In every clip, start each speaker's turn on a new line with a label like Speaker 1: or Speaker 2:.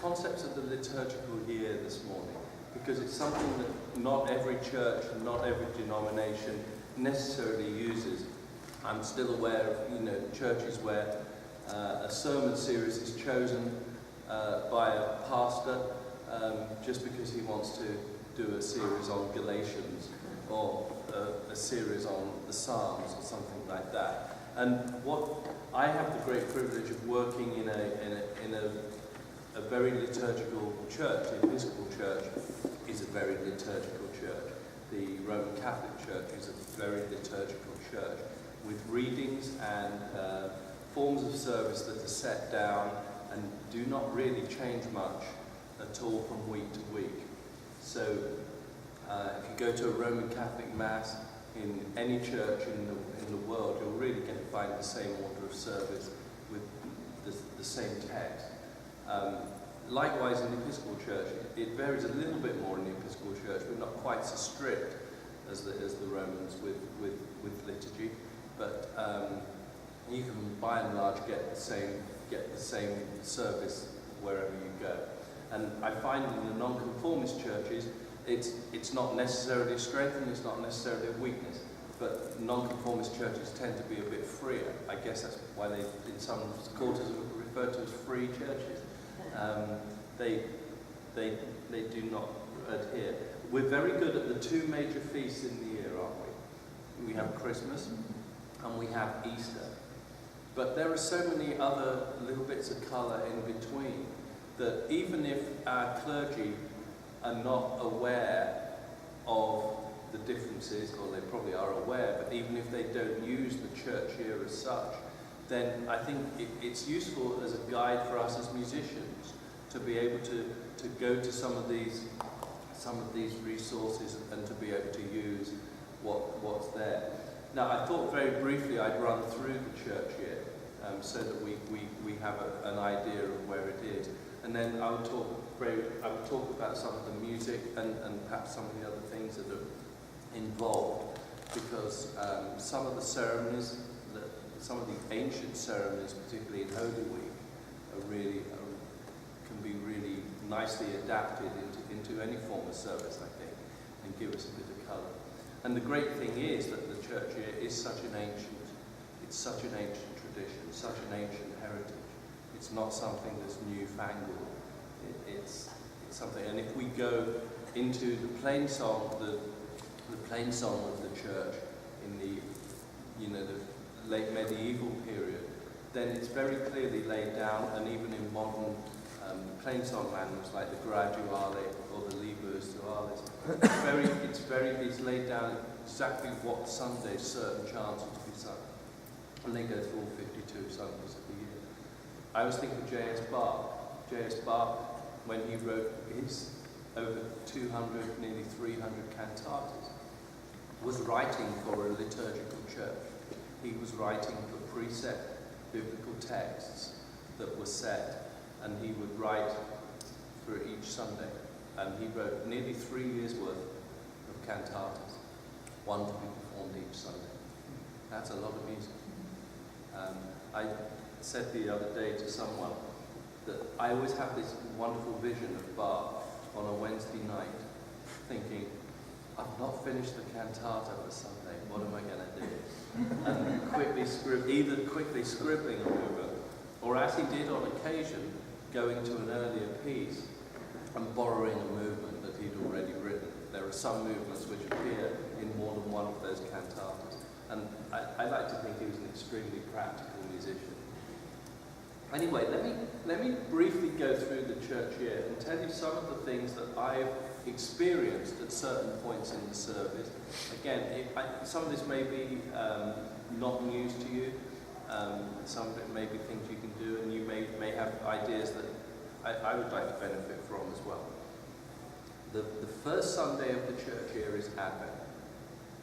Speaker 1: Concepts of the liturgical year this morning, because it's something that not every church and not every denomination necessarily uses. I'm still aware of churches where a sermon series is chosen by a pastor just because he wants to do a series on Galatians or a series on the Psalms or something like that. And what I have the great privilege of working in a very liturgical church. The Episcopal Church is a very liturgical church. The Roman Catholic Church is a very liturgical church with readings and forms of service that are set down and do not really change much at all from week to week. So if you go to a Roman Catholic Mass in any church in the world, you're really going to find the same order of service with the same text. Likewise in the Episcopal Church, it varies a little bit more in the Episcopal Church, but not quite so strict as the Romans with liturgy. But you can, by and large, get the same service wherever you go. And I find in the nonconformist churches, it's not necessarily a strength and it's not necessarily a weakness. But nonconformist churches tend to be a bit freer. I guess that's why they, in some quarters, are referred to as free churches. They do not adhere. We're very good at the two major feasts in the year, aren't we? We have Christmas and we have Easter. But there are so many other little bits of colour in between that even if our clergy are not aware of the differences, or they probably are aware, but even if they don't use the church year as such, then I think it's useful as a guide for us as musicians to be able to go to some of these resources and to be able to use what's there. Now, I thought very briefly I'd run through the church year so that we have an idea of where it is, and then I would talk about some of the music and perhaps some of the other things that are involved, because some of the ceremonies, some of the ancient ceremonies, particularly in Holy Week, can be really nicely adapted into any form of service, I think, and give us a bit of colour. And the great thing is that the church year is such an ancient tradition, such an ancient heritage. It's not something that's newfangled. It's something, and if we go into the plainsong of the church in the late medieval period, then it's very clearly laid down, and even in modern plainsong manuals like the Graduale or the Libus Dualis, it's laid down exactly what Sunday certain chants are to be sung, and they go through all 52 Sundays of the year. I was thinking of J.S. Bach. J.S. Bach, when he wrote his over 200, nearly 300 cantatas, was writing for a liturgical church. He was writing for precept biblical texts that were set, and he would write for each Sunday. And he wrote nearly 3 years' worth of cantatas, one to be performed each Sunday. That's a lot of music. I said the other day to someone that I always have this wonderful vision of Bach on a Wednesday night, thinking, I've not finished the cantata for Sunday, what am I going to do? And either quickly scribbling over, or as he did on occasion, going to an earlier piece and borrowing a movement that he'd already written. There are some movements which appear in more than one of those cantatas. And I like to think he was an extremely practical musician. Anyway, let me briefly go through the church year and tell you some of the things that I've experienced at certain points in the service. Again, some of this may be not news to you. Some of it may be things you can do, and you may have ideas that I would like to benefit from as well. The first Sunday of the church year is Advent.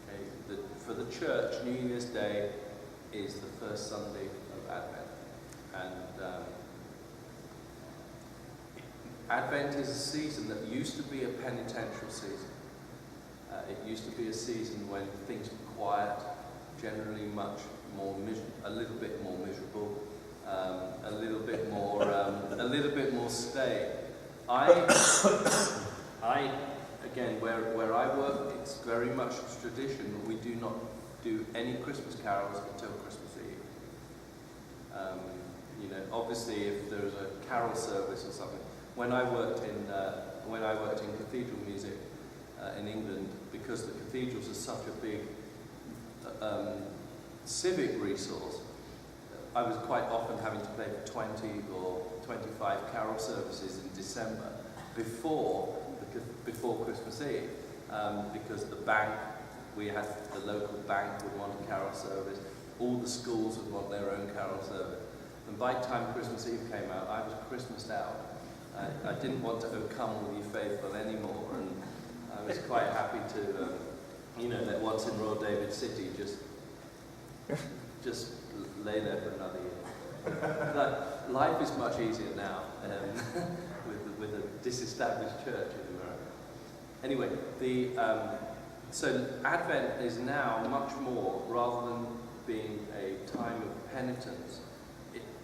Speaker 1: Okay? For the church, New Year's Day is the first Sunday of Advent. And Advent is a season that used to be a penitential season. It used to be a season when things were quiet, generally much more a little bit more miserable, a little bit more stay. Again, where I work, it's very much tradition that we do not do any Christmas carols until Christmas Eve. Obviously, if there's a carol service or something. When I worked in cathedral music in England, because the cathedrals are such a big civic resource, I was quite often having to play for 20 or 25 carol services in December before Christmas Eve, because the bank, the local bank would want a carol service, all the schools would want their own carol service, and by the time Christmas Eve came out, I was Christmased out. I didn't want to "O Come All Ye Faithful" anymore, and I was quite happy to, that once in Royal David City, just lay there for another year. But life is much easier now with a disestablished church in America. Anyway, so Advent is now much more, rather than being a time of penitence.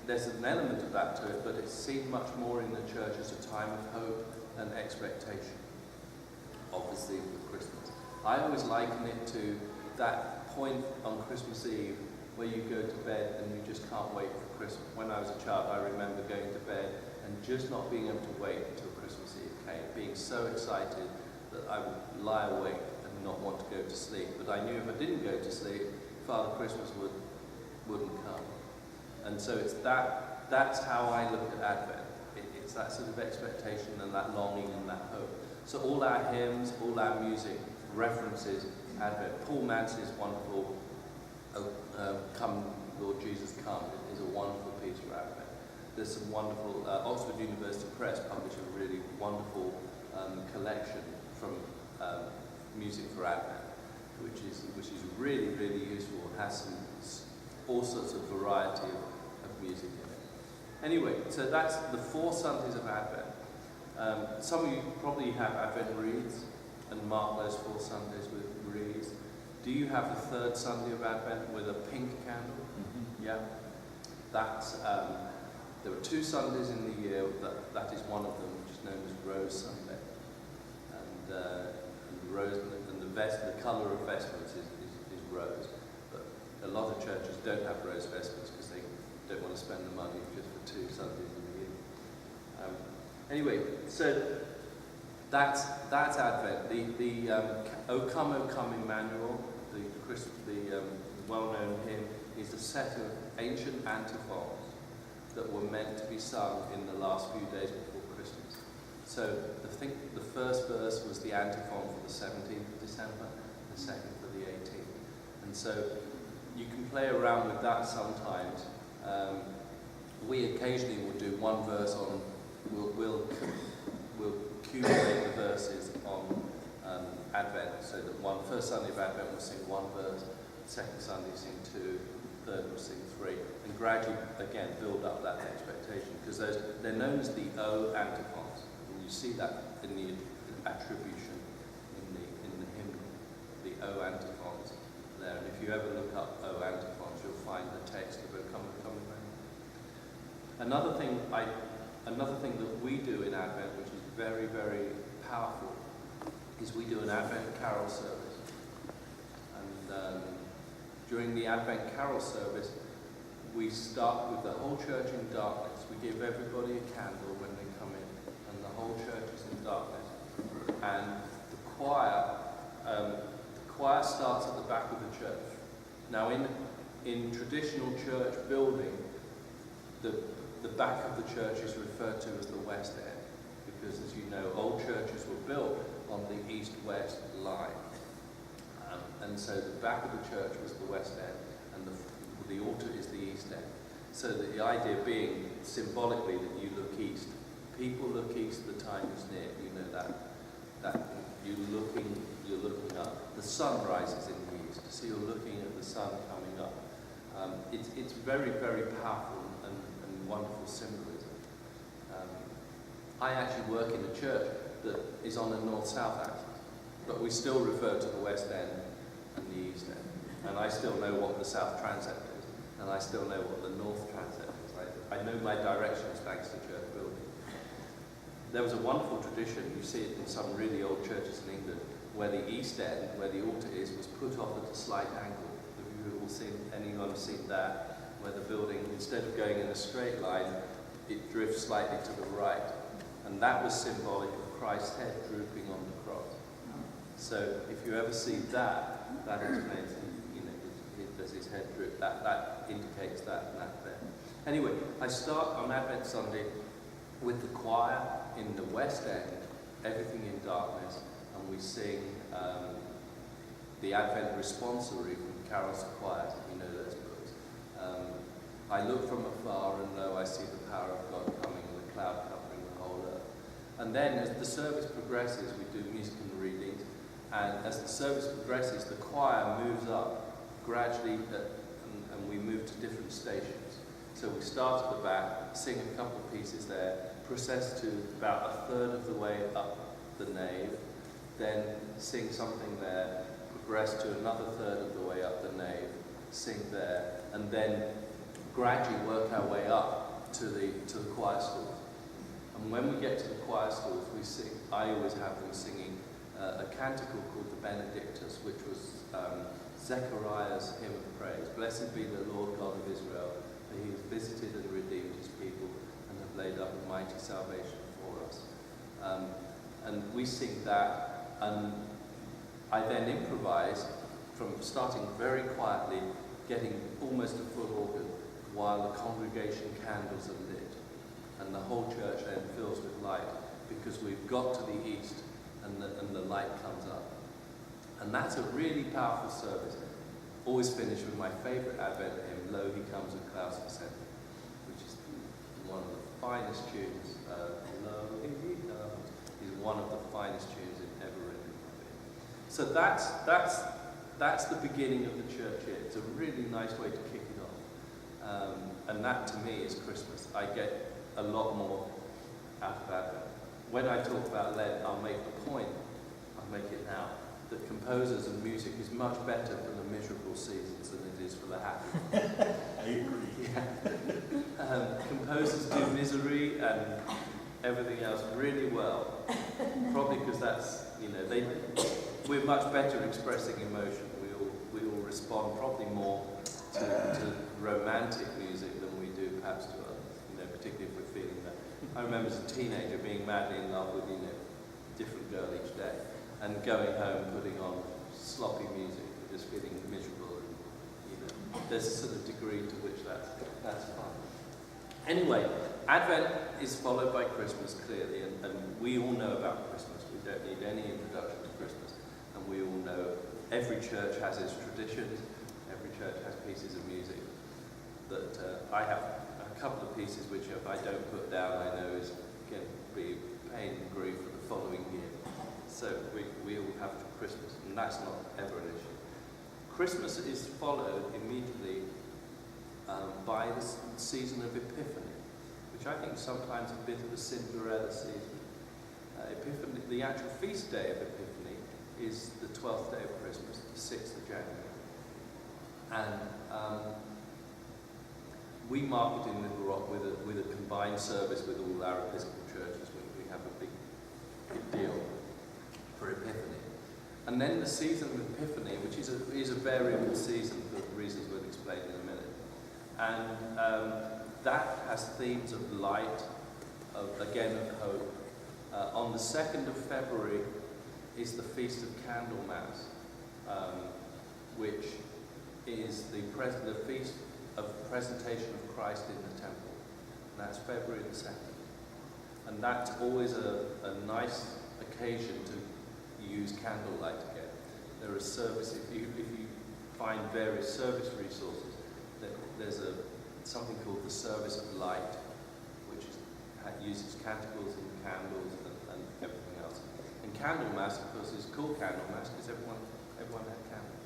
Speaker 1: There's an element of that to it, but it's seen much more in the church as a time of hope and expectation, obviously with Christmas. I always liken it to that point on Christmas Eve where you go to bed and you just can't wait for Christmas. When I was a child, I remember going to bed and just not being able to wait until Christmas Eve came, being so excited that I would lie awake and not want to go to sleep. But I knew if I didn't go to sleep, Father Christmas wouldn't come. And so that's how I look at Advent. It's that sort of expectation and that longing and that hope. So all our hymns, all our music references Advent. Paul Mansey's wonderful "Come, Lord Jesus, Come" is a wonderful piece for Advent. There's some wonderful, Oxford University Press published a really wonderful collection from music for Advent, which is really, really useful. It has all sorts of variety of music in it. Anyway, so that's the 4 Sundays of Advent. Some of you probably have Advent wreaths and mark those 4 Sundays with wreaths. Do you have the 3rd Sunday of Advent with a pink candle? Mm-hmm. Yeah. There are 2 Sundays in the year, that is one of them, which is known as Rose Sunday. And the colour of vestments is rose. But a lot of churches don't have rose vestments because they don't want to spend the money just for 2 Sundays in the year. Anyway, so that's Advent. The "O Come, Emmanuel," the well-known hymn, is a set of ancient antiphons that were meant to be sung in the last few days before Christmas. So I think the first verse was the antiphon for the 17th of December, the second for the 18th. And so you can play around with that sometimes. We occasionally will do one verse on, we'll accumulate the verses on Advent, so that first Sunday of Advent we'll sing 1 verse, second Sunday sing 2, third we'll sing 3, and gradually again build up that expectation, because they're known as the O antiphons, and you see that in the attribution in the hymn, the O antiphons there. And if you ever look up O antiphons, you'll find the text of O Come, Emmanuel. Another thing that we do in Advent, which is very, very powerful, is we do an Advent carol service. And during the Advent carol service, we start with the whole church in darkness. We give everybody a candle when they come in, and the whole church is in darkness. And the choir starts at the back of the church. Now, in traditional church building, the back of the church is referred to as the West End, because, as you know, old churches were built on the east-west line. And so the back of the church was the West End, and the altar is the East End. So the idea being, symbolically, that you look east. People look east, the time is near. You know that you're looking up. The sun rises in the east, so you're looking at the sun coming up. it's very, very powerful and wonderful symbolism. I actually work in a church that is on the north-south axis, but we still refer to the West End and the East End. And I still know what the South Transept is, and I still know what the North Transept is. I know my directions thanks to church building. There was a wonderful tradition, you see it in some really old churches in England, where the East End, where the altar is, was put off at a slight angle. Have you all seen, anyone seen that? Where the building, instead of going in a straight line, it drifts slightly to the right. And that was symbolic of Christ's head drooping on the cross. So if you ever see that, that explains, does his head droop? That indicates that and that there. Anyway, I start on Advent Sunday with the choir in the West End, Everything in Darkness, and we sing the Advent responsory from Carols to Choirs, if you know those books. I look from afar and lo, I see the power of God coming, and the cloud covering the whole earth. And then as the service progresses, we do music and readings, and as the service progresses, the choir moves up gradually, and we move to different stations. So we start at the back, sing a couple of pieces there, process to about a third of the way up the nave, then sing something there, progress to another third of the way up the nave, sing there, and then gradually work our way up to the choir stalls. And when we get to the choir stalls, we sing. I always have them singing a canticle called the Benedictus, which was Zechariah's hymn of praise. Blessed be the Lord God of Israel, for he has visited and redeemed his people and have laid up a mighty salvation for us. And we sing that, and I then improvise from starting very quietly, getting almost a full organ, while the congregation candles are lit. And the whole church then fills with light, because we've got to the east and the light comes up. And that's a really powerful service. Always finish with my favourite Advent hymn, Lo, He Comes with Clouds Descending, which is one of the finest tunes. Lo, He Comes is one of the finest tunes ever written. So that's the beginning of the church year. It's a really nice way to kick it off. And that to me is Christmas. I get a lot more out of Advent. When I talk about Lent, I'll make the point, I'll make it now, that composers and music is much better for the miserable seasons than it is for the happy ones.
Speaker 2: I agree.
Speaker 1: Yeah. Composers do misery and everything else really well. Probably because that's, we're much better expressing emotion. We all respond probably more to romantic music than we do perhaps to others, particularly if we're feeling that. I remember as a teenager being madly in love with, different girl each day, and going home putting on sloppy music and just feeling miserable. And, there's a sort of degree to which that's fun. Anyway, Advent is followed by Christmas clearly, and we all know about Christmas. We don't need any introduction to Christmas, and we all know every church has its traditions. Every church has pieces of music that I have a couple of pieces which if I don't put down, I know is going to be pain and grief for the following year. So we all have Christmas, and that's not ever an issue. Christmas is followed immediately by the season of Epiphany, which I think is sometimes a bit of a Cinderella season. Epiphany, the actual feast day of Epiphany, is the 12th day of Christmas, the 6th of January. And we mark it in Little Rock with a combined service with all our Episcopal churches. We have a big deal for Epiphany. And then the season of Epiphany, which is a variable season for reasons we'll explain in a minute. And that has themes of light, of hope. On the 2nd of February is the Feast of Candlemas, which is the feast of presentation of Christ in the temple. And that's February the 2nd. And that's always a nice occasion to use candlelight again. There are services, if you find various service resources, there's something called the Service of Light, which uses canticles and candles and everything else. And Candlemas, of course, is called Candlemas because everyone had candles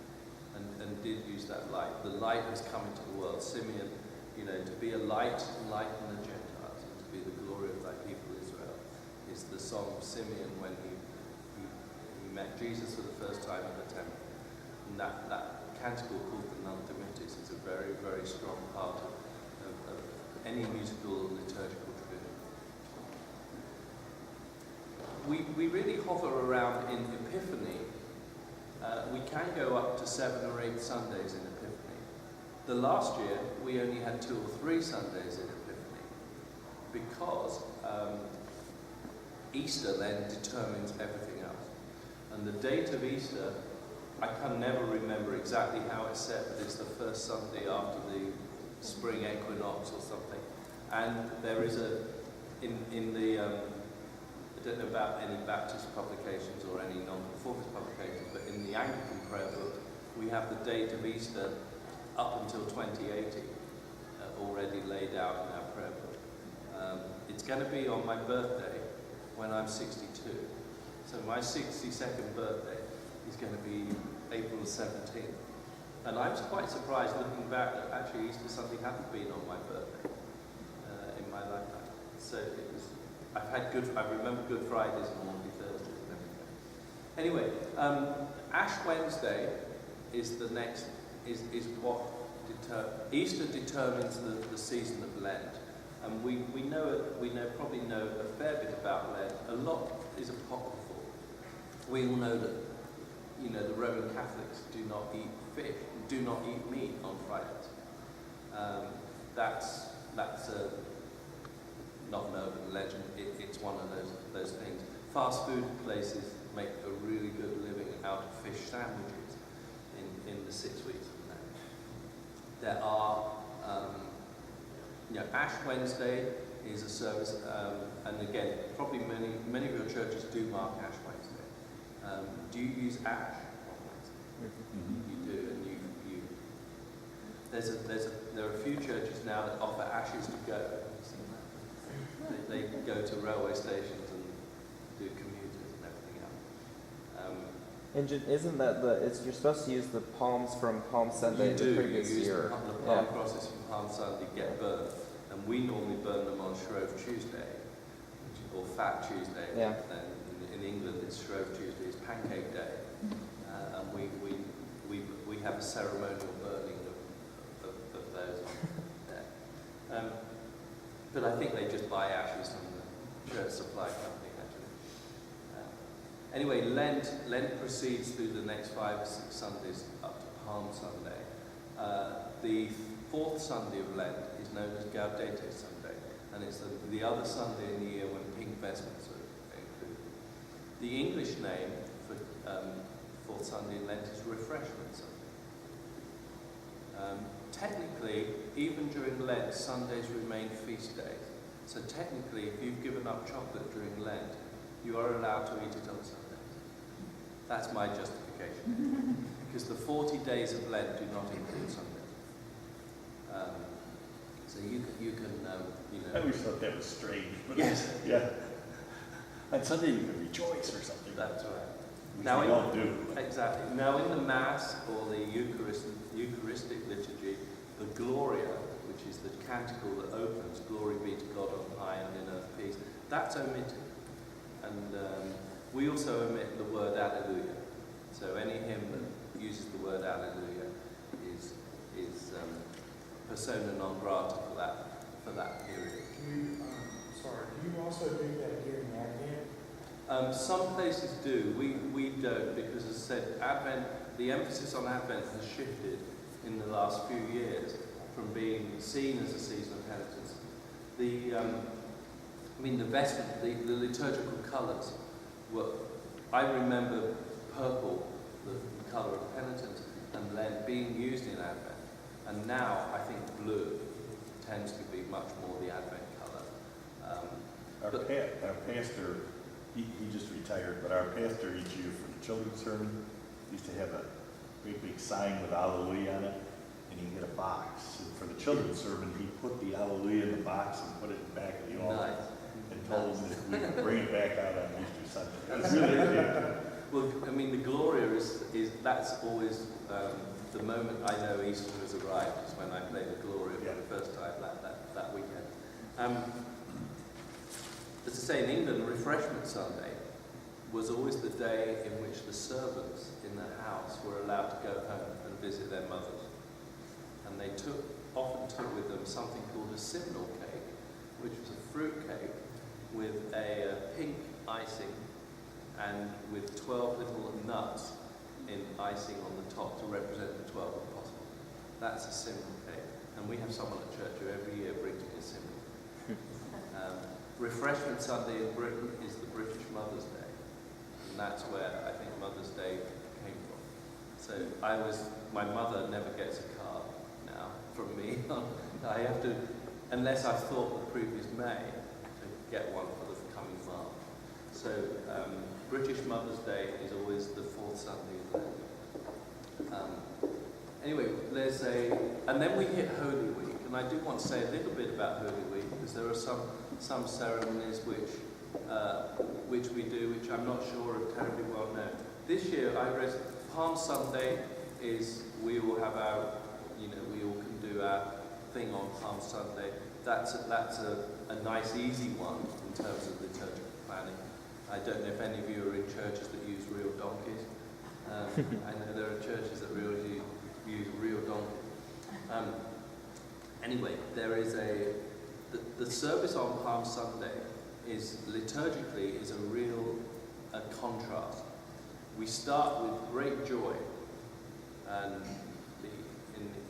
Speaker 1: and did use that light. The light has come into the world. Simeon, to be a light to lighten the Gentiles, and to be the glory of thy people Israel, is the song of Simeon when he met Jesus for the first time in the temple. And that canticle called the Nunc Dimittis is a very, very strong part of any musical or liturgical tradition. We really hover around in Epiphany. We can go up to 7 or 8 Sundays in Epiphany. The last year, we only had 2 or 3 Sundays in Epiphany because Easter then determines everything else. And the date of Easter, I can never remember exactly how it's set, but it's the first Sunday after the spring equinox or something. And there is in the I don't know about any Baptist publications or any non-conformist publications, but in the Anglican prayer book, we have the date of Easter up until 2080 already laid out in our prayer book. It's going to be on my birthday when I'm 62. So my 62nd birthday is going to be April 17th. And I was quite surprised looking back that actually Easter Sunday hadn't been on my birthday in my lifetime. So it was. I remember Good Fridays and Maundy Thursdays and everything. Anyway, Ash Wednesday is the next, is what Easter determines the season of Lent. And we probably know a fair bit about Lent. A lot is apocryphal. We all know that, the Roman Catholics do not eat fish, do not eat meat on Fridays. That's not an urban legend. It's one of those things. Fast food places make a really good living out of fish sandwiches in the 6 weeks of Lent. There are, Ash Wednesday is a service, and again, probably many of your churches do mark Ash Wednesday. Do you use ash on Wednesday? Mm-hmm. You do, and there are a few churches now that offer ashes to go. They go to railway stations and do commuters and everything else.
Speaker 2: And isn't that you're supposed to use the palms from Palm Sunday the previous year?
Speaker 1: The palm crosses from Palm Sunday get burned, and we normally burn them on Shrove Tuesday, or Fat Tuesday.
Speaker 2: Yeah.
Speaker 1: And in England, it's Shrove Tuesday, it's Pancake Day, and we have a ceremonial burning of those there. But I think they just buy ashes from the church supply company, actually. Anyway, Lent proceeds through the next 5 or 6 Sundays up to Palm Sunday. The 4th Sunday of Lent is known as Gaudete Sunday, and it's the other Sunday in the year when pink vestments are included. The English name for 4th Sunday in Lent is Refreshment Sunday. Technically, even during Lent, Sundays remain feast days. So technically, if you've given up chocolate during Lent, you are allowed to eat it on Sundays. That's my justification. Because the 40 days of Lent do not include Sundays. So you can.
Speaker 3: I always thought that was strange. But
Speaker 1: yes.
Speaker 3: Yeah. On Sunday you can rejoice or something.
Speaker 1: That's right.
Speaker 3: Which
Speaker 1: Now
Speaker 3: we don't do.
Speaker 1: Exactly. Now in the Mass or the Eucharistic liturgy, the Gloria, which is the canticle that opens, "Glory be to God on high and in earth peace," that's omitted. And we also omit the word Alleluia. So any hymn that uses the word Alleluia is persona non grata for that period.
Speaker 4: Do you also do that during Advent?
Speaker 1: Some places do. We don't, because as I said, Advent, the emphasis on Advent has shifted in the last few years from being seen as a season of penitence. The vestment, the liturgical colours were, I remember purple, the colour of penitence, and Lent being used in Advent. And now I think blue tends to be much more the Advent colour.
Speaker 3: Our pastor, he just retired, but our pastor each year for the children's sermon used to have a great big sign with Alleluia on it, and he had a box. And for the children's sermon, he put the Alleluia in the box and put it in the back of the altar.
Speaker 1: Nice.
Speaker 3: And told them that we could bring it back out on Easter Sunday. It was really good.
Speaker 1: Well, the Gloria is that's always the moment I know Easter has arrived is when I play the Gloria for
Speaker 3: Yeah.
Speaker 1: the first time that weekend. As I say, in England, Refreshment Sunday was always the day in which the servants in the house were allowed to go home and visit their mothers. And they often took with them something called a simnel cake, which was a fruit cake with a pink icing and with 12 little nuts in icing on the top to represent the 12 apostles. That's a simnel cake. And we have someone at church who every year brings me a simnel. Refreshment Sunday in Britain is the British Mother's Day. And that's where I think Mother's Day came from. So my mother never gets a card now from me. I have to, unless I've thought the previous May, to get one for the coming March. So British Mother's Day is always the fourth Sunday in Lent. Anyway, and then we hit Holy Week, and I do want to say a little bit about Holy Week, because there are some ceremonies which we do, which I'm not sure are terribly well known. This year, Palm Sunday is, we all have our, we all can do our thing on Palm Sunday. That's a nice, easy one in terms of liturgical planning. I don't know if any of you are in churches that use real donkeys. I know there are churches that really use real donkeys. Anyway, there is the service on Palm Sunday is liturgically is a real contrast. We start with great joy, and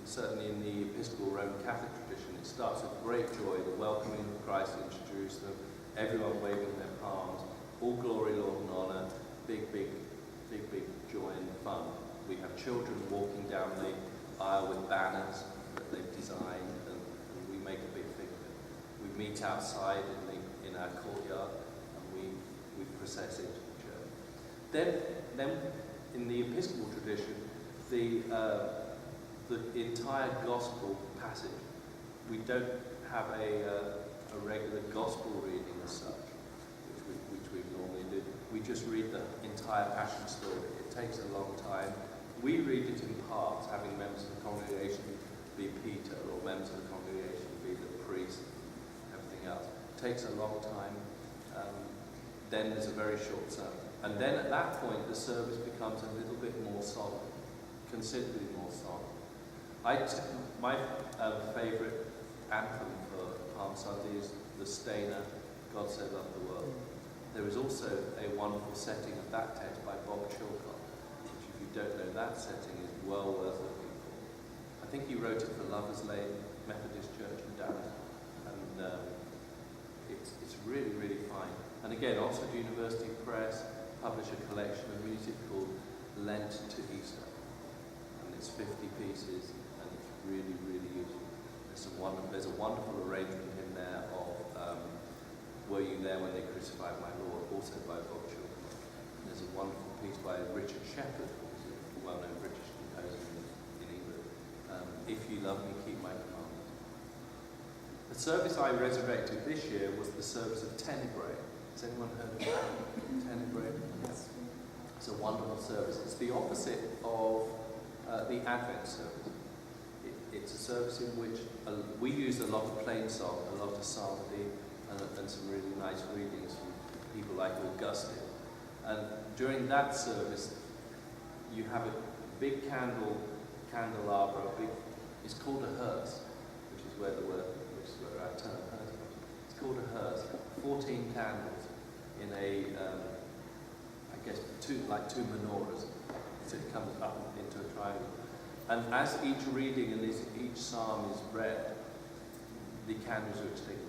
Speaker 1: certainly in the Episcopal Roman Catholic tradition, it starts with great joy, the welcoming of Christ into Jerusalem, everyone waving their palms, all glory, Lord, and honour, big joy and fun. We have children walking down the aisle with banners that they've designed, and we make a big thing of it. We meet outside in our courtyard, and we process into the church. Then in the Episcopal tradition, the entire Gospel passage, we don't have a regular Gospel reading as such, which we normally do. We just read the entire Passion story. It takes a long time. We read it in parts, having members of the congregation be Peter, or members of the congregation be the priest, everything else. It takes a long time. Then there's a very short sermon. And then at that point, the service becomes a little bit more solemn, considerably more solemn. My favourite anthem for Palm Sunday is the Stainer, God So Loved the World. There is also a wonderful setting of that text by Bob Chilcott, which, if you don't know that setting, is well worth looking for. I think he wrote it for Lovers Lane Methodist Church in Dallas, and it's really, really fine. And again, Oxford University Press published a collection of music called Lent to Easter, and it's 50 pieces, and it's really, really useful. There's a wonderful arrangement in there of Were You There When They Crucified My Lord, also by Bob Chilcott. There's a wonderful piece by Richard Shepherd, who's a well-known British composer in England. If You Love Me, Keep My Commandments. The service I resurrected this year was the service of Tenebrae. Has anyone heard of that? Tenebrae? Yes. It's a wonderful service. It's the opposite of the Advent service. It's a service in which we use a lot of plainsong, a lot of psalmody, and some really nice readings from people like Augustine. And during that service, you have a big candelabra, it's called a hearse, which is where our term hearse comes. It's called a hearse. 14 candles in I guess two menorahs. So it comes up into a triangle. And as each reading and each psalm is read, the candles are extinguished.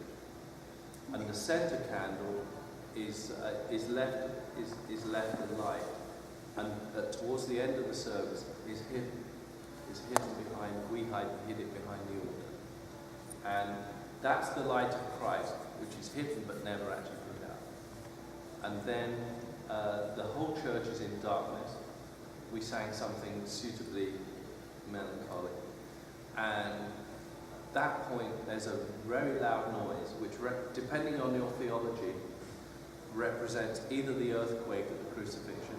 Speaker 1: And the center candle is left alight, and towards the end of the service is hidden behind. We hid it behind the altar, and that's the light of Christ, which is hidden but never actually put out. And then the whole church is in darkness. We sang something suitably melancholic, and at that point there's a very loud noise which, depending on your theology, represents either the earthquake of the crucifixion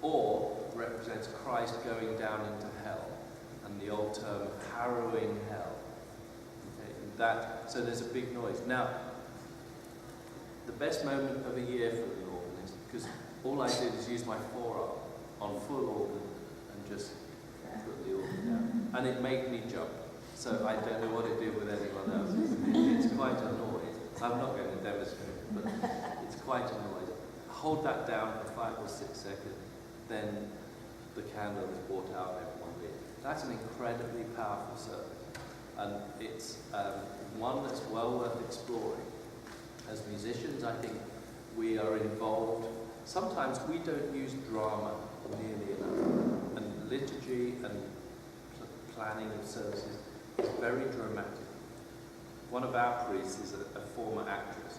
Speaker 1: or represents Christ going down into hell. old term of harrowing hell. Okay, and so there's a big noise. Now, the best moment of a year for the organist, because all I did is use my forearm on full organ and just put the organ down. And it made me jump. So I don't know what it did with anyone else. It's quite a noise. I'm not going to demonstrate it, but it's quite a noise. Hold that down for 5 or 6 seconds, then the candle is brought out and everyone leaves. That's an incredibly powerful service. And it's one that's well worth exploring. As musicians, I think we are involved. Sometimes we don't use drama nearly enough. And liturgy and planning of services is very dramatic. One of our priests is a former actress.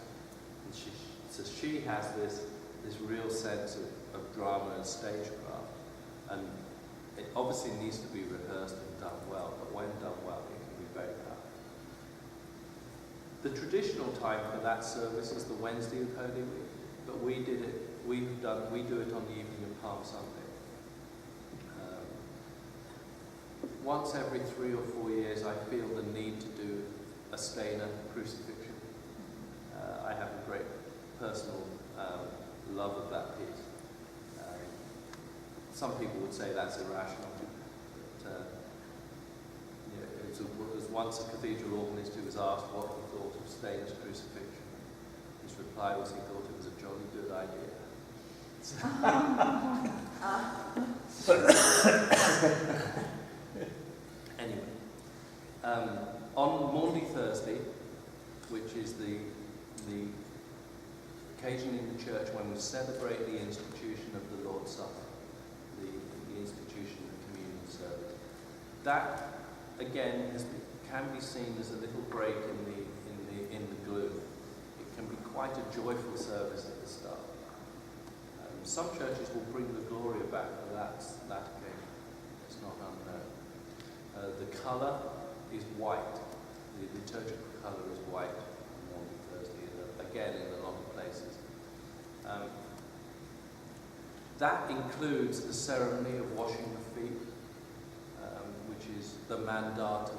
Speaker 1: And she has this real sense of drama and stagecraft. And it obviously needs to be rehearsed and done well, but when done well, it can be very powerful. The traditional time for that service is the Wednesday of Holy Week, but we do it on the evening of Palm Sunday. Once every 3 or 4 years, I feel the need to do a Stainer crucifixion. I have a great personal love of that piece. Some people would say that's irrational, but there was once a cathedral organist who was asked what he thought of Stainer's crucifixion. His reply was he thought it was a jolly good idea. Anyway, on Maundy Thursday, which is the occasion in the church when we celebrate the institution of the Lord's Supper, the institution of communion service, that again can be seen as a little break in the gloom. It can be quite a joyful service at the start. Some churches will bring the Gloria back for that occasion. It's not unknown. The colour is white. The liturgical colour is white on Maundy Thursday, again in a lot of places. That includes the ceremony of washing the feet, which is the mandata,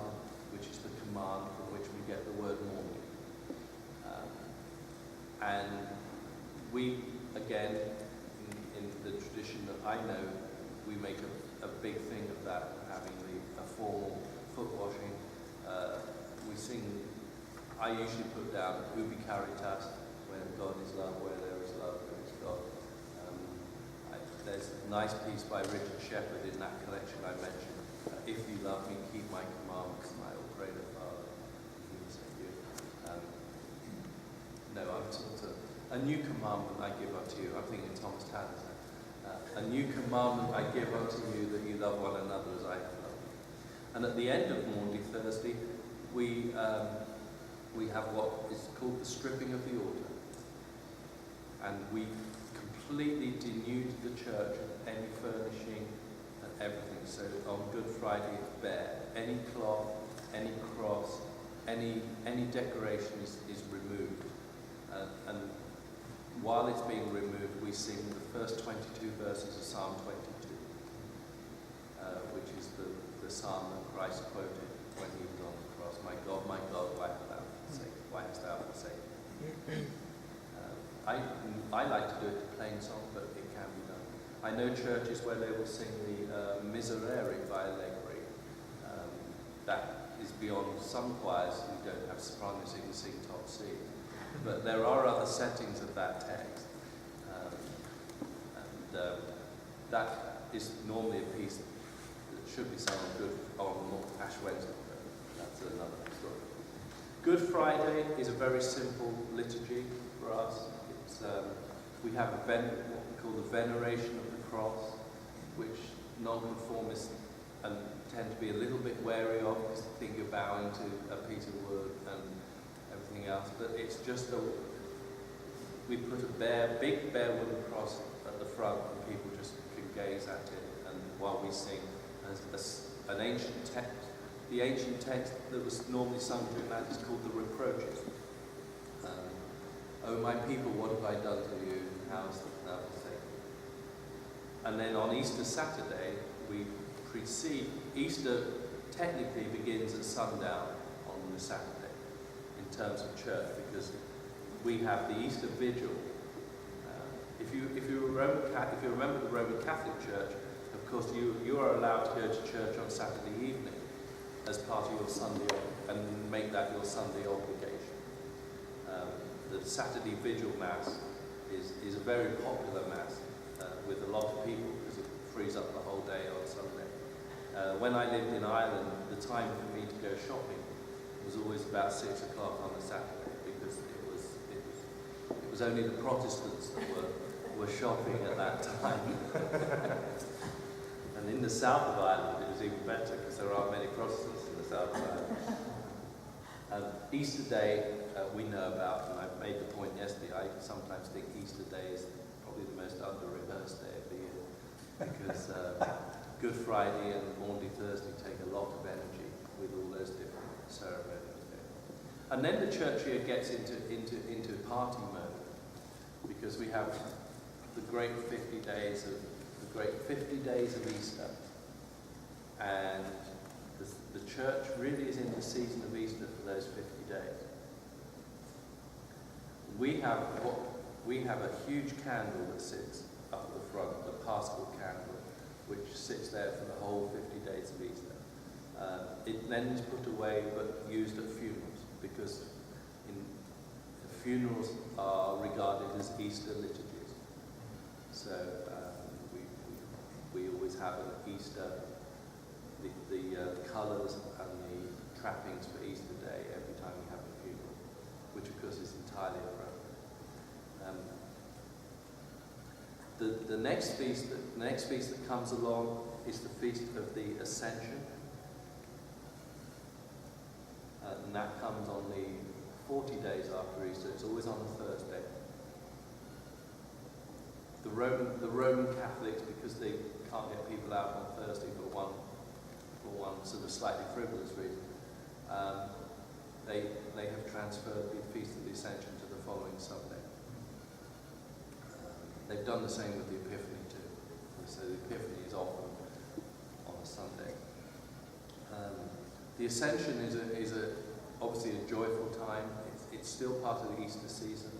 Speaker 1: which is the command from which we get the word Maundy. And we, again, in the tradition that I know, we make a big thing of that, having a formal foot washing. We sing, I usually put down Ubi Caritas, where God is love, where there is love, there is God. There's a nice piece by Richard Shepherd in that collection I mentioned. If you love me, keep my commandments, and I will pray the Father, and he will save you. No, I'm sort of, a new commandment I give unto you. I'm thinking Thomas Tanner. A new commandment I give unto you, that you love one another as I have loved you. And at the end of Maundy Thursday, we have what is called the stripping of the altar. And we completely denuded the church of any furnishing and everything. So on Good Friday it's bare. Any cloth, any cross, any decoration is removed. And while it's being removed, we sing the first 22 verses of Psalm 22, which is the psalm that Christ quoted when he was on the cross. My God, why hast thou forsaken me? I like to do it to plainsong, but it can be done. I know churches where they will sing the Miserere by Allegri. That is beyond some choirs who don't have sopranos who can sing top C. But there are other settings of that text. That is normally a piece that should be sung on Ash Wednesday, but that's another story. Good Friday is a very simple liturgy for us. We have what we call the veneration of the cross, which nonconformists tend to be a little bit wary of, because they think you're bowing to a piece of wood and everything else. But it's just we put a big bare wooden cross at the front, and people just can gaze at it. And while we sing, an ancient text, the ancient text that was normally sung during that is called the Reproaches. Oh my people, what have I done to you? How hast thou forsaken me? And then on Easter Saturday, we precede Easter. technically begins at sundown on the Saturday in terms of church, because we have the Easter Vigil. If you remember the Roman Catholic Church, of course you are allowed to go to church on Saturday evening as part of your Sunday and make that your Sunday obligation. The Saturday Vigil Mass is a very popular Mass with a lot of people because it frees up the whole day on Sunday. When I lived in Ireland, the time for me to go shopping was always about 6 o'clock on a Saturday, because it was only the Protestants that were shopping at that time. And in the south of Ireland, it was even better because there aren't many Protestants in the south of Ireland. Easter Day, we know about, and I made the point yesterday, I sometimes think Easter Day is probably the most under-rehearsed day of the year, because Good Friday and Maundy Thursday take a lot of energy with all those different ceremonies there. And then the church here gets into party mode, because we have the great 50 days of Easter, and the church really is in the season of Easter for those 50 days. We have a huge candle that sits up at the front, the Paschal candle, which sits there for the whole 50 days of Easter. It then is put away but used at funerals, because funerals are regarded as Easter liturgies. So we always have an Easter, the colours and the trappings for Easter Day every time we have a funeral, which of course is entirely appropriate. The next feast that comes along is the Feast of the Ascension, and that comes on the 40 days after Easter. It's always on a Thursday. The Roman Catholics, because they can't get people out on Thursday for one sort of slightly frivolous reason, they have transferred the Feast of the Ascension to the following Sunday. They've done the same with the Epiphany too. So the Epiphany is often on a Sunday. The Ascension is obviously a joyful time. It's still part of the Easter season.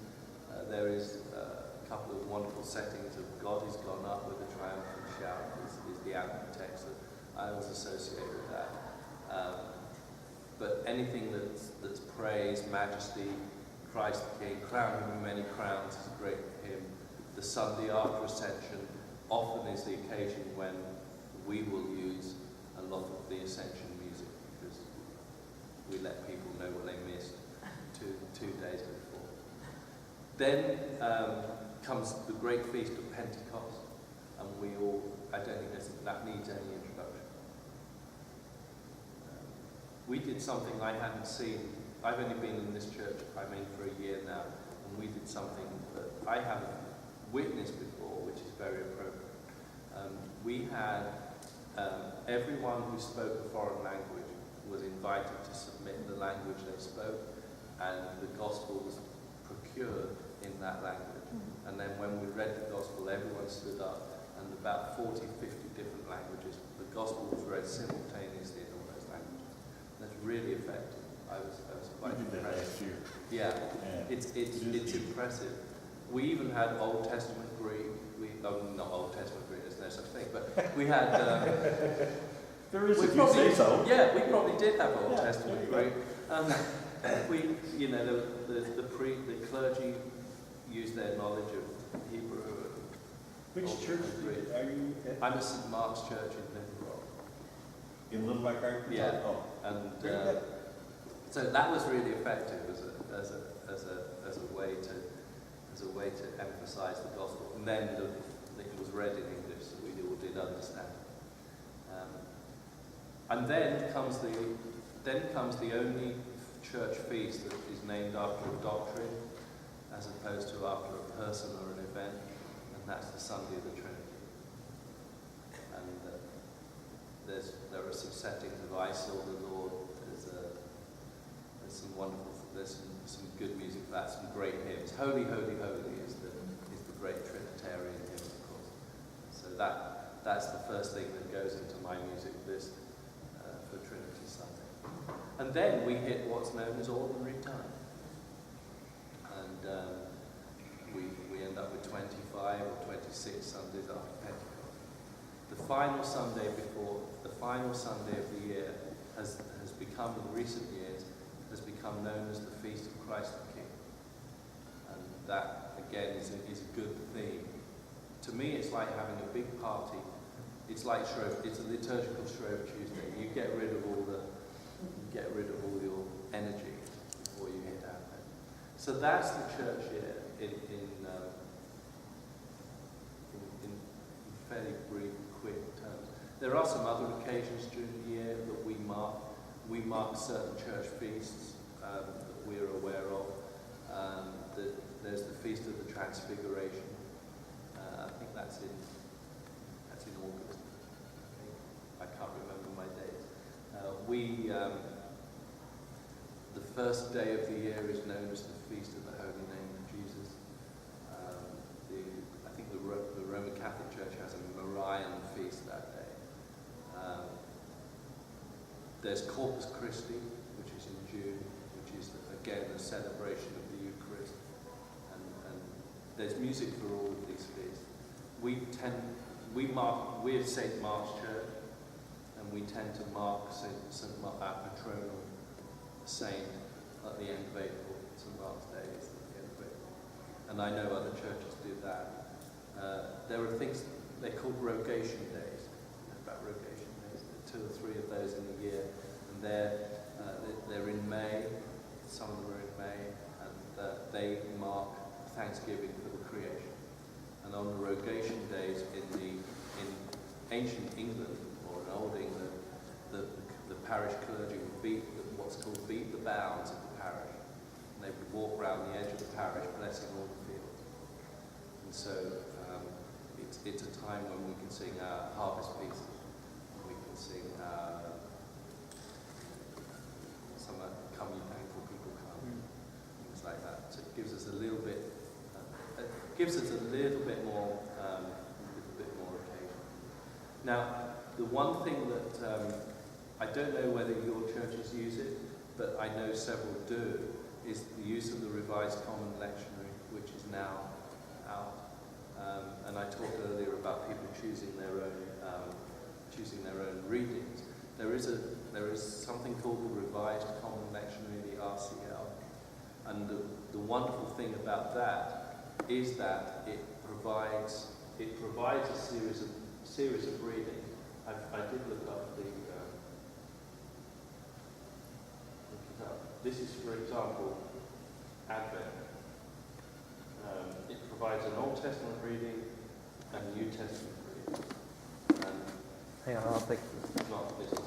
Speaker 1: There is a couple of wonderful settings of God is gone up with a triumphant shout is the anthem text that I always associate with that. But anything that's praise, majesty, Christ the King, crown him with many crowns is a great hymn. The Sunday after Ascension often is the occasion when we will use a lot of the Ascension music, because we let people know what they missed two days before. Then comes the great feast of Pentecost, and I don't think that needs any introduction. We did something I hadn't seen. I've only been in this church, I'm in for a year now, and we did something that I haven't witnessed before, which is very appropriate. We had everyone who spoke a foreign language was invited to submit the language they spoke, and the gospel was procured in that language. And then when we read the gospel, everyone stood up, and about 40, 50 different languages, the gospel was read simultaneously in all those languages. That's really effective. I was quite
Speaker 3: impressed. We did that last year.
Speaker 1: Yeah. It's impressive. We even had Old Testament Greek. Not Old Testament Greek, there's no such thing, but we had...
Speaker 3: there is, if you say so.
Speaker 1: Yeah, we probably did have Old Testament Greek. The clergy used their knowledge of Hebrew.
Speaker 3: Which church are you at?
Speaker 1: I'm at St. Mark's Church in Little Rock.
Speaker 3: In Little Rock, Arkansas?
Speaker 1: Yeah.
Speaker 3: Oh.
Speaker 1: And so that was really effective as a way to emphasize the gospel. And then it was read in English, so we all did understand. And then comes the only church feast that is named after a doctrine, as opposed to after a person or an event, and that's the Sunday of the Trinity. And there are some settings of I Saw the Lord. There's some wonderful. There's some good music for that. Some great hymns. Holy, holy, holy is the great Trinitarian hymn, of course. So that's the first thing that goes into my music list for Trinity. And then we hit what's known as ordinary time. And we end up with 25 or 26 Sundays after Pentecost. The final Sunday of the year has become, in recent years, has become known as the Feast of Christ the King. And that, again, is a good theme. To me, it's like having a big party. It's like it's a liturgical Shrove Tuesday. You get rid of all your energy before you hit Advent. So that's the church year in fairly brief, quick terms. There are some other occasions during the year that we mark. We mark certain church feasts that we're aware of. There's the Feast of the Transfiguration. I think that's in August. I can't remember my dates. The first day of the year is known as the Feast of the Holy Name of Jesus. I think the Roman Catholic Church has a Marian feast that day. There's Corpus Christi, which is in June, which is again a celebration of the Eucharist. And there's music for all of these feasts. We're St. Mark's Church, and we tend to mark St. Mark, our patronal saint, at the end of April. St. Mark's Day is at the end of April. And I know other churches do that. There are things, they're called rogation days. You know about rogation days? There are 2 or 3 of those in the year. And they're in May. Some of them are in May. And they mark Thanksgiving for the creation. And on the rogation days in ancient England, or in old England, the parish clergy would beat the bounds of the parish. And they would walk round the edge of the parish blessing all the fields. And so it's a time when we can sing our harvest pieces. We can sing some Come Ye Thankful People Come, things like that. So it gives us a little bit more occasion. Now, the one thing that I don't know whether your churches use it, but I know several do, is the use of the Revised Common Lectionary, which is now out. And I talked earlier about people choosing their own readings. There is something called the Revised Common Lectionary, the RCL, and the wonderful thing about that is that it provides a series of readings. I did look up look it up. This is, for example, Advent. It provides an Old Testament reading and a New Testament reading. And
Speaker 2: Hang on, I'll take
Speaker 1: not this one.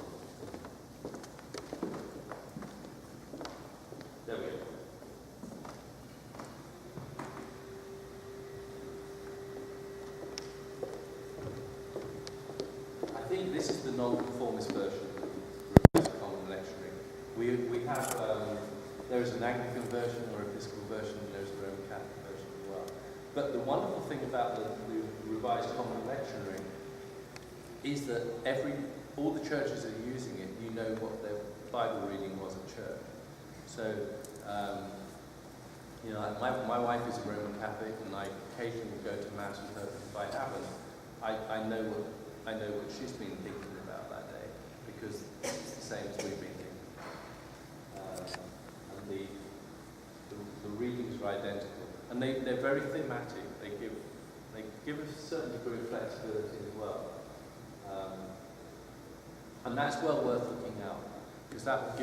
Speaker 1: There we go. I think this is the non-conformist version of the Revised Common Lectionary. We have, there is an Anglican version or Episcopal version, and there's a Roman Catholic version as well. But the wonderful thing about the Revised Common Lectionary is that all the churches that are using it, you know what their Bible reading was at church. So, my wife is a Roman Catholic, and I occasionally go to Mass with her. If I haven't, I know what she's been thinking about that day, because it's the same as we've been thinking. And the readings are identical, and they're very thematic. They give a certain degree of flexibility as well, and that's well worth looking out, because that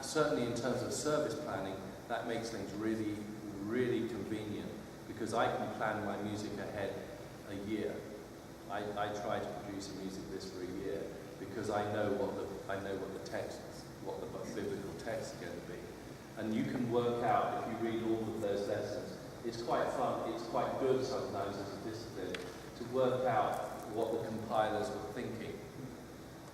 Speaker 1: certainly in terms of service planning, that makes things really, really convenient, because I can plan my music ahead a year. I try to produce a music list for a year, because I know what the biblical text is going to be. And you can work out, if you read all of those lessons, it's quite fun, it's quite good sometimes as a discipline, to work out what the compilers were thinking.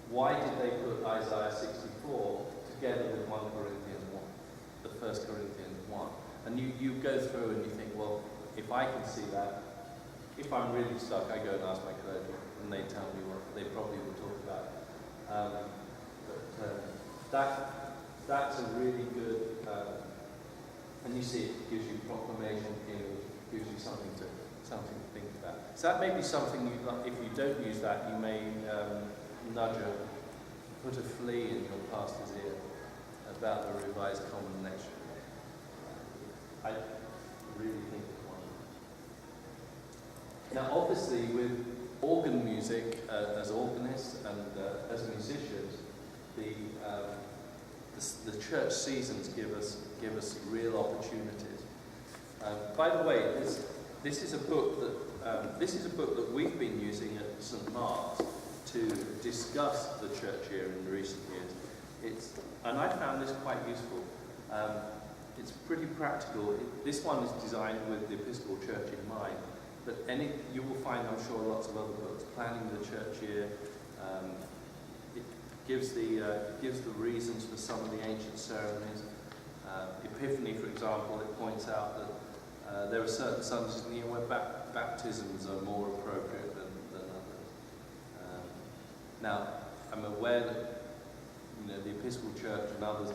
Speaker 1: Why did they put Isaiah 64 together with 1 Corinthians 1, the 1 Corinthians 1? And you go through and you think, well, if I can see that, if I'm really stuck, I go and ask my clergy, and they tell me what they probably will talk about. that's a really good, and you see it gives you proclamation, gives you something to think about. So that may be something you, if you don't use that, you may put a flea in your pastor's ear about the Revised Common Lectionary. I really think it's wonderful. Now, obviously, with organ music, as organists and as musicians, the church seasons give us real opportunities. By the way, this is a book that we've been using at St. Mark's to discuss the church year in recent years. And I found this quite useful. It's pretty practical. This one is designed with the Episcopal Church in mind, but you will find, I'm sure, lots of other books planning the church year. It gives the reasons for some of the ancient ceremonies. Epiphany, for example, it points out that there are certain Sundays in the year where baptisms are more appropriate than others. Now, I'm aware that the Episcopal Church and others,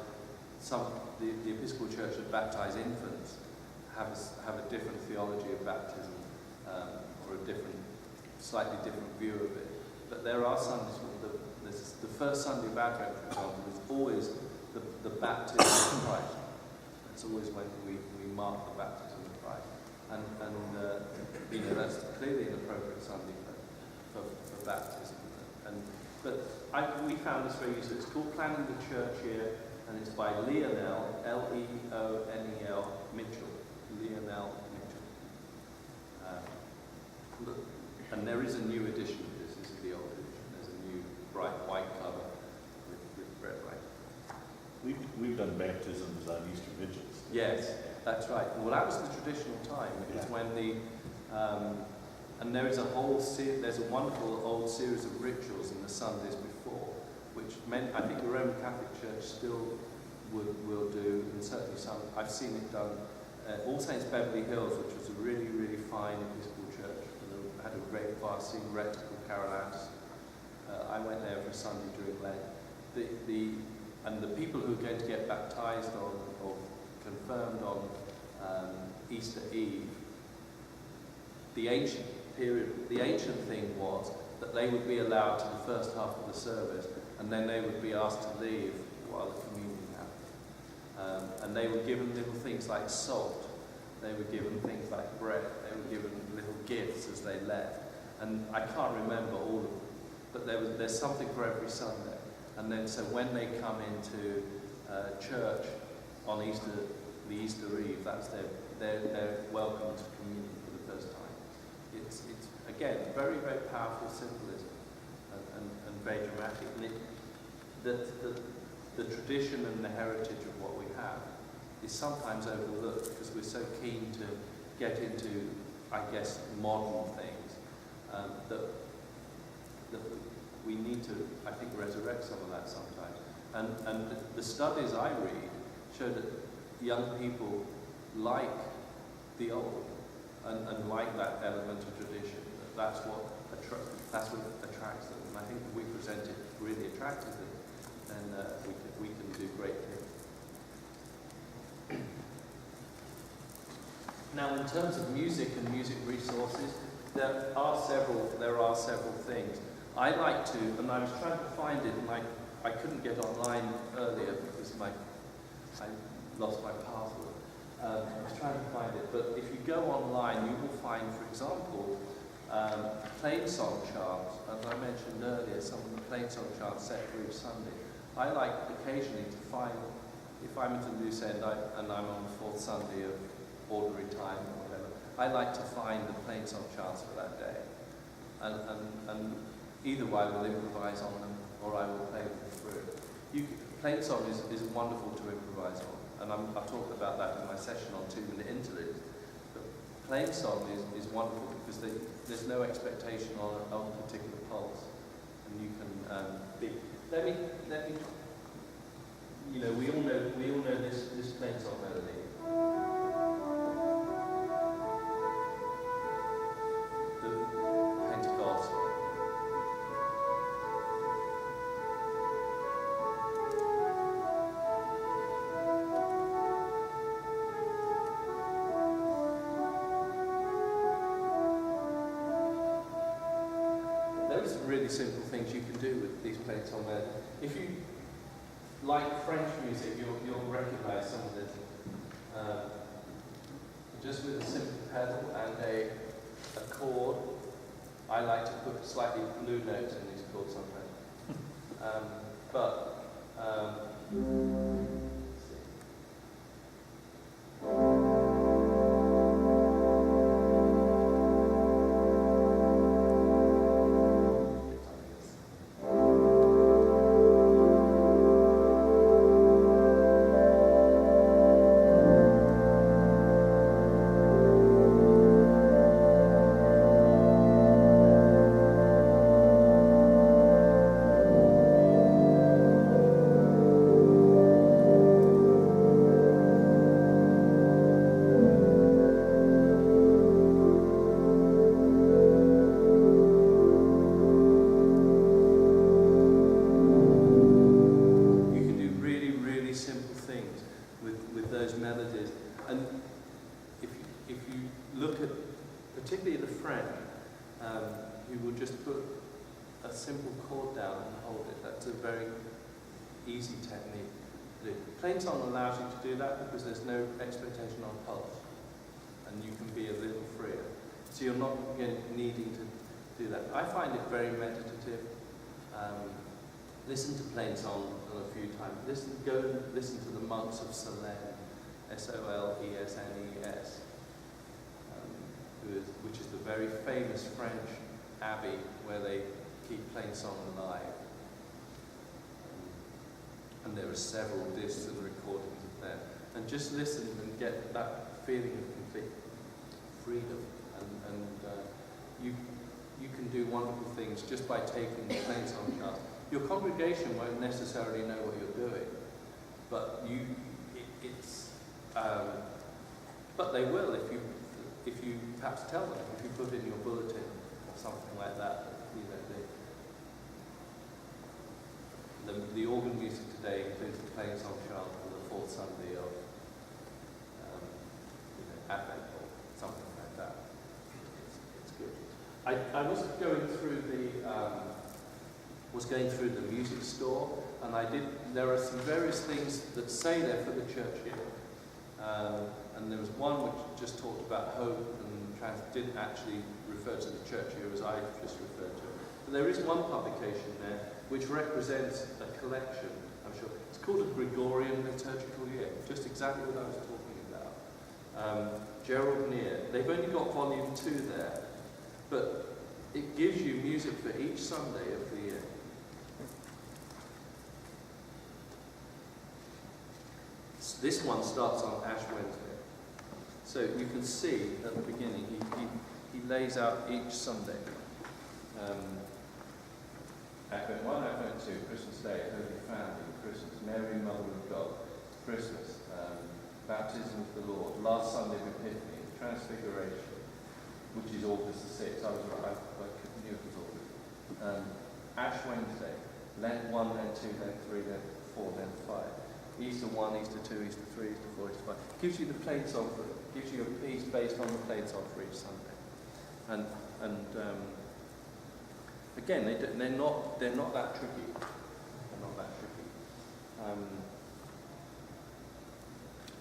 Speaker 1: the Episcopal Church that baptise infants have a different theology of baptism, or a slightly different view of it. But there are Sundays, the first Sunday of Advent, for example, is always the baptism of Christ. It's always when we mark the baptism of Christ. And that's clearly an appropriate Sunday for baptism. We found this very useful. It's called Planning the Church Year, and it's by Leonel, Leonel Mitchell. Leonel Mitchell. And there is a new edition of this. This is the old edition. There's a new bright white cover with red writing.
Speaker 3: We've done baptisms on Easter Vigils.
Speaker 1: Yes, that's right. Well, that was the traditional time. It was when and there is there's a wonderful old series of rituals in the Sundays before, which meant, I think the Roman Catholic Church still will do, and certainly I've seen it done. All Saints Beverly Hills, which was a really, really fine Episcopal church, had a great farcing rectical chorale. I went there for a Sunday during Lent. And the people who are going to get baptized or confirmed on Easter Eve, the ancient thing was that they would be allowed to the first half of the service, and then they would be asked to leave while the communion happened. And they were given little things like salt, they were given things like bread, they were given little gifts as they left. And I can't remember all of them, but there's something for every Sunday. And then, so when they come into church on the Easter Eve, they're welcome to communion for the first time. It's again very, very powerful symbolism and very dramatic. And the tradition and the heritage of what we have is sometimes overlooked because we're so keen to get into, I guess, modern things that we need to, I think, resurrect some of that sometimes. And the studies I read show that young people like the old and like that element of tradition. That's what attracts them. And I think if we present it really attractively, then we can do great things. Now, in terms of music and music resources, there are several things. I like to, and I was trying to find it, and I couldn't get online earlier because I lost my password. I was trying to find it, but if you go online, you will find, for example, plainsong chants. As I mentioned earlier, some of the plainsong chants set for each Sunday. I like occasionally to find, if I'm at a loose end and I'm on the fourth Sunday of ordinary time or whatever, I like to find the plainsong chants for that day. And either I will improvise on them or I will play them through. Plainsong is wonderful to improvise on, and I'll talk about that in my session on 2-minute interludes. But plainsong is wonderful because there's no expectation on a particular pulse, and you can be. Let me. We all know this plainsong melody. The Pentecost. really simple things you can do with these plainsong melodies. If you like French music, you'll recognize some of this. Just with a simple pedal and a chord. I like to put slightly blue notes in these chords sometimes. Melodies, and if you look at particularly the French, you will just put a simple chord down and hold it. That's a very easy technique to do. Plainsong allows you to do that because there's no expectation on pulse, and you can be a little freer. So you're not needing to do that. I find it very meditative. Listen to plainsong a few times. Go and listen to the monks of Solesnes. Solesnes, which is the very famous French abbey where they keep plainsong alive. And there are several discs and recordings of them. And just listen and get that feeling of complete freedom. And you can do wonderful things just by taking the plainsong chants. Your congregation won't necessarily know what you're doing, but but they will if you perhaps tell them, if you put in your bulletin or something like that. The organ music today includes the plainsong chant for the fourth Sunday of Advent or something like that. It's good. I was going through the music store, and there are some various things that say there for the church here. And there was one which just talked about hope and didn't actually refer to the church here as I just referred to it. But there is one publication there which represents a collection, I'm sure. It's called a Gregorian Liturgical Year, just exactly what I was talking about. Gerald Neer. They've only got volume 2 there, but it gives you music for each Sunday of the year. This one starts on Ash Wednesday. So you can see at the beginning, he lays out each Sunday. Advent 1, Advent 2, Christmas Day, Holy Family, Christmas, Mary, Mother of God, Christmas, Baptism of the Lord, last Sunday of Epiphany, Transfiguration, which is August the 6th. I was right, I knew it was August. Ash Wednesday, Lent 1, Lent 2, Lent 3, Lent 4, Lent 5. Easter 1, Easter 2, Easter 3, Easter 4, Easter 5. Gives you the plainsong gives you a piece based on the plainsong for each Sunday. And again, they're not that tricky. They're not that tricky.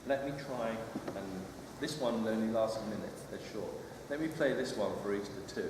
Speaker 1: Let me try, and this one only lasts a minute. They're short. Let me play this one for Easter 2.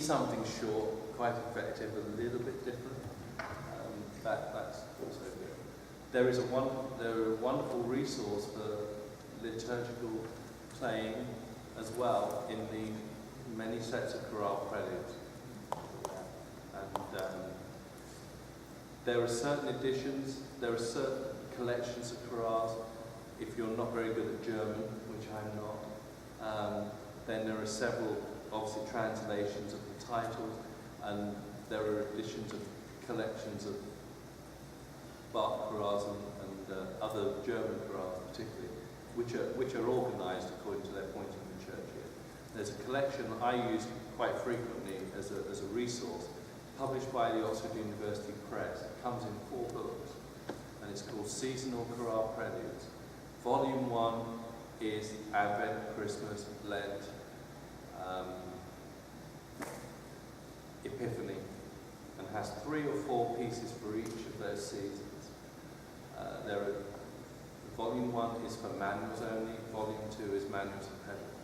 Speaker 1: something short, quite effective, a little bit different. That's also good. There are a wonderful resource for liturgical playing as well in the many sets of chorale preludes. And there are certain editions, there are certain collections of chorales. If you're not very good at German, which I'm not, then there are several, obviously, translations of the titles, and there are editions of collections of Bach chorales and other German chorales particularly, which are organised according to their point in the church year. There's a collection I use quite frequently as a resource, published by the Oxford University Press. It comes in 4 books, and it's called Seasonal Chorale Preludes. Volume 1 is Advent, Christmas, Lent, Epiphany, and has 3 or 4 pieces for each of those seasons. Volume 1 is for manuals only, Volume 2 is manuals and pedals.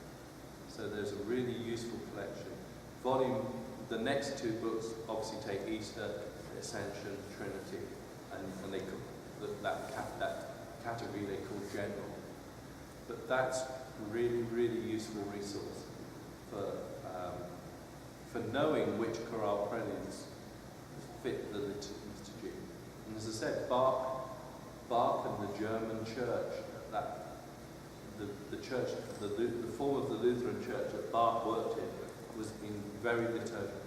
Speaker 1: So there's a really useful collection. The next 2 books obviously take Easter, Ascension, Trinity, and they that category they call general. But that's really, really useful resource for knowing which chorale preludes fit the liturgy. And as I said, Bach and the German church, the church, the form of the Lutheran church that Bach worked in was in very liturgical.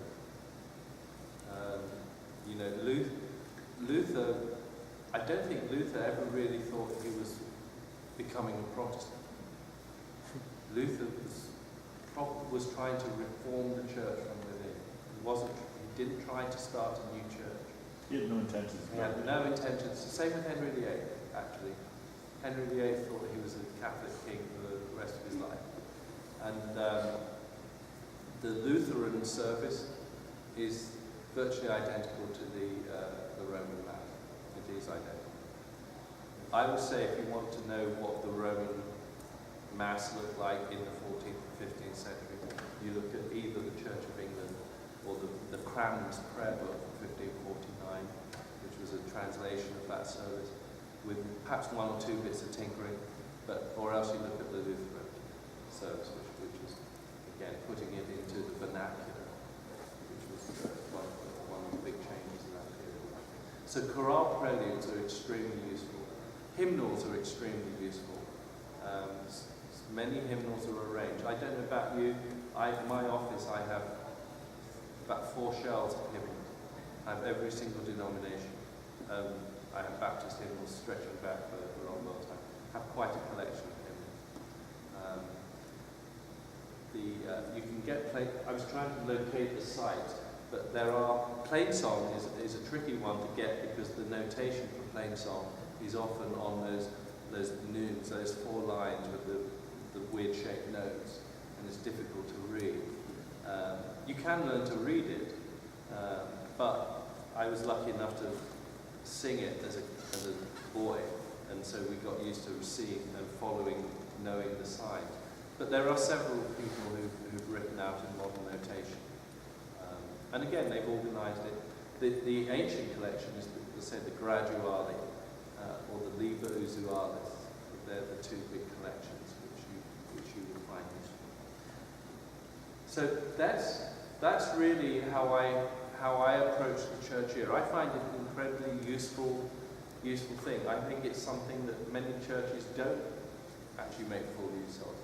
Speaker 1: Luther, I don't think Luther ever really thought he was becoming a Protestant. Luther was trying to reform the church from within. He didn't try to start a new church.
Speaker 3: He had no intentions.
Speaker 1: He had no intentions. Same with Henry VIII, actually. Henry VIII thought he was a Catholic king for the rest of his life. And the Lutheran service is virtually identical to the Roman Mass. It is identical. I would say if you want to know what the Roman Mass looked like in the 14th and 15th century, you look at either the Church of England or the Cranmer's Prayer Book from 1549, which was a translation of that service, with perhaps 1 or 2 bits of tinkering, or else you look at the Lutheran service, which is, again, putting it into the vernacular, which was one of the big changes in that period. So chorale preludes are extremely useful. Hymnals are extremely useful. Many hymnals are arranged. I don't know about you, in my office I have about 4 shelves of hymnals. I have every single denomination. I have Baptist hymnals stretching back for a long, long time. I have quite a collection of hymnals. You can get I was trying to locate the site, but plainsong is a tricky one to get because the notation for plainsong is often on those neumes, those 4 lines with the weird shaped notes, and it's difficult to read. You can learn to read it, but I was lucky enough to sing it as a boy, and so we got used to seeing and following, knowing the signs. But there are several people who've written out in modern notation. And again, they've organised it. The ancient collection is, as I said, the Graduale, or the Liber Usualis. They're the 2 big collections which you will find useful. So that's really how I approach the church year. I find it an incredibly useful thing. I think it's something that many churches don't actually make full use of.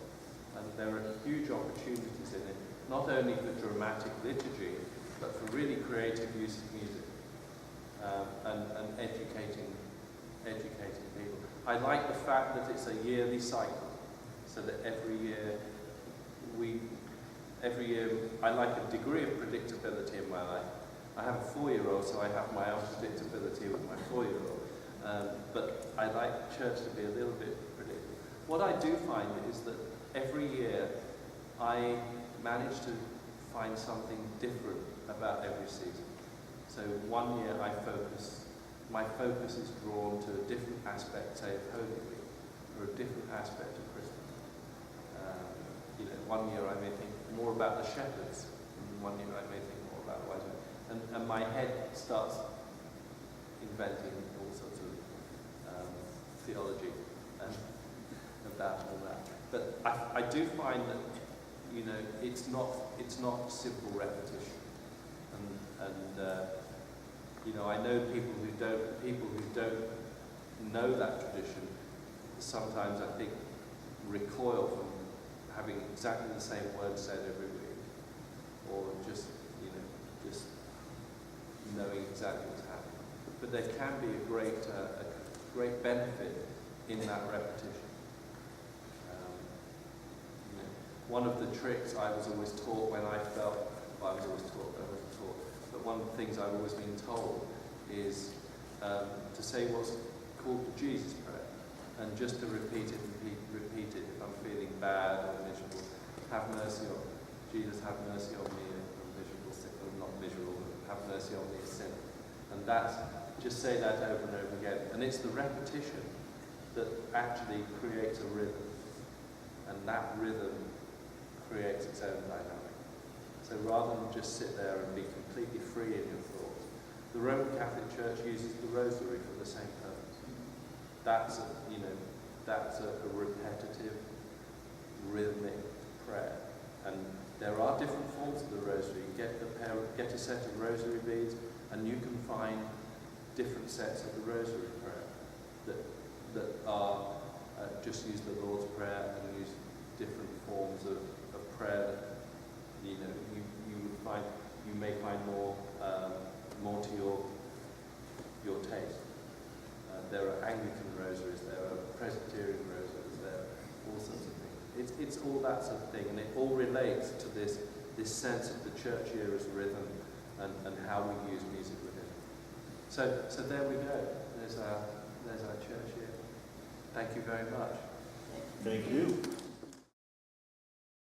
Speaker 1: And there are huge opportunities in it, not only for dramatic liturgy, but for really creative use of music and educating people. I like the fact that it's a yearly cycle, so that every year I like a degree of predictability in my life. I have a 4-year-old, so I have my unpredictability with my 4-year-old. But I like church to be a little bit predictable. What I do find is that every year I manage to find something different about every season. So one year my focus is drawn to a different aspect, say, of Holy Week, or a different aspect of Christmas. One year I may think more about the shepherds, and Monday night may think more about wise men. And my head starts inventing all sorts of theology and about all that. But I do find that, you know, it's not simple repetition. And you know, I know people who don't know that tradition sometimes, I think, recoil from having exactly the same words said every week, or just, you know, just knowing exactly what's happening. But there can be a great benefit in that repetition. You know, one of the tricks I was always taught when I wasn't taught, but one of the things I've always been told is to say what's called the Jesus prayer, and just to repeat it if I'm feeling bad or miserable. Have mercy on me. Jesus, have mercy on me, I'm miserable, or not miserable, but have mercy on me, a sinner. And that's, just say that over and over again. And it's the repetition that actually creates a rhythm. And that rhythm creates its own dynamic. So rather than just sit there and be completely free in your thoughts, the Roman Catholic Church uses the Rosary for the same purpose. That's a repetitive, rhythmic prayer. And there are different forms of the Rosary. Get a set of Rosary beads, and you can find different sets of the Rosary prayer that are just use the Lord's Prayer and use different forms of prayer that, you know, you may find more to your taste. There are Anglican rosaries, there are Presbyterian rosaries, there are all sorts of things. It's all that sort of thing, and it all relates to this sense of the church year as rhythm and how we use music within it. So there we go. There's our church year. Thank you very much.
Speaker 3: Thank you.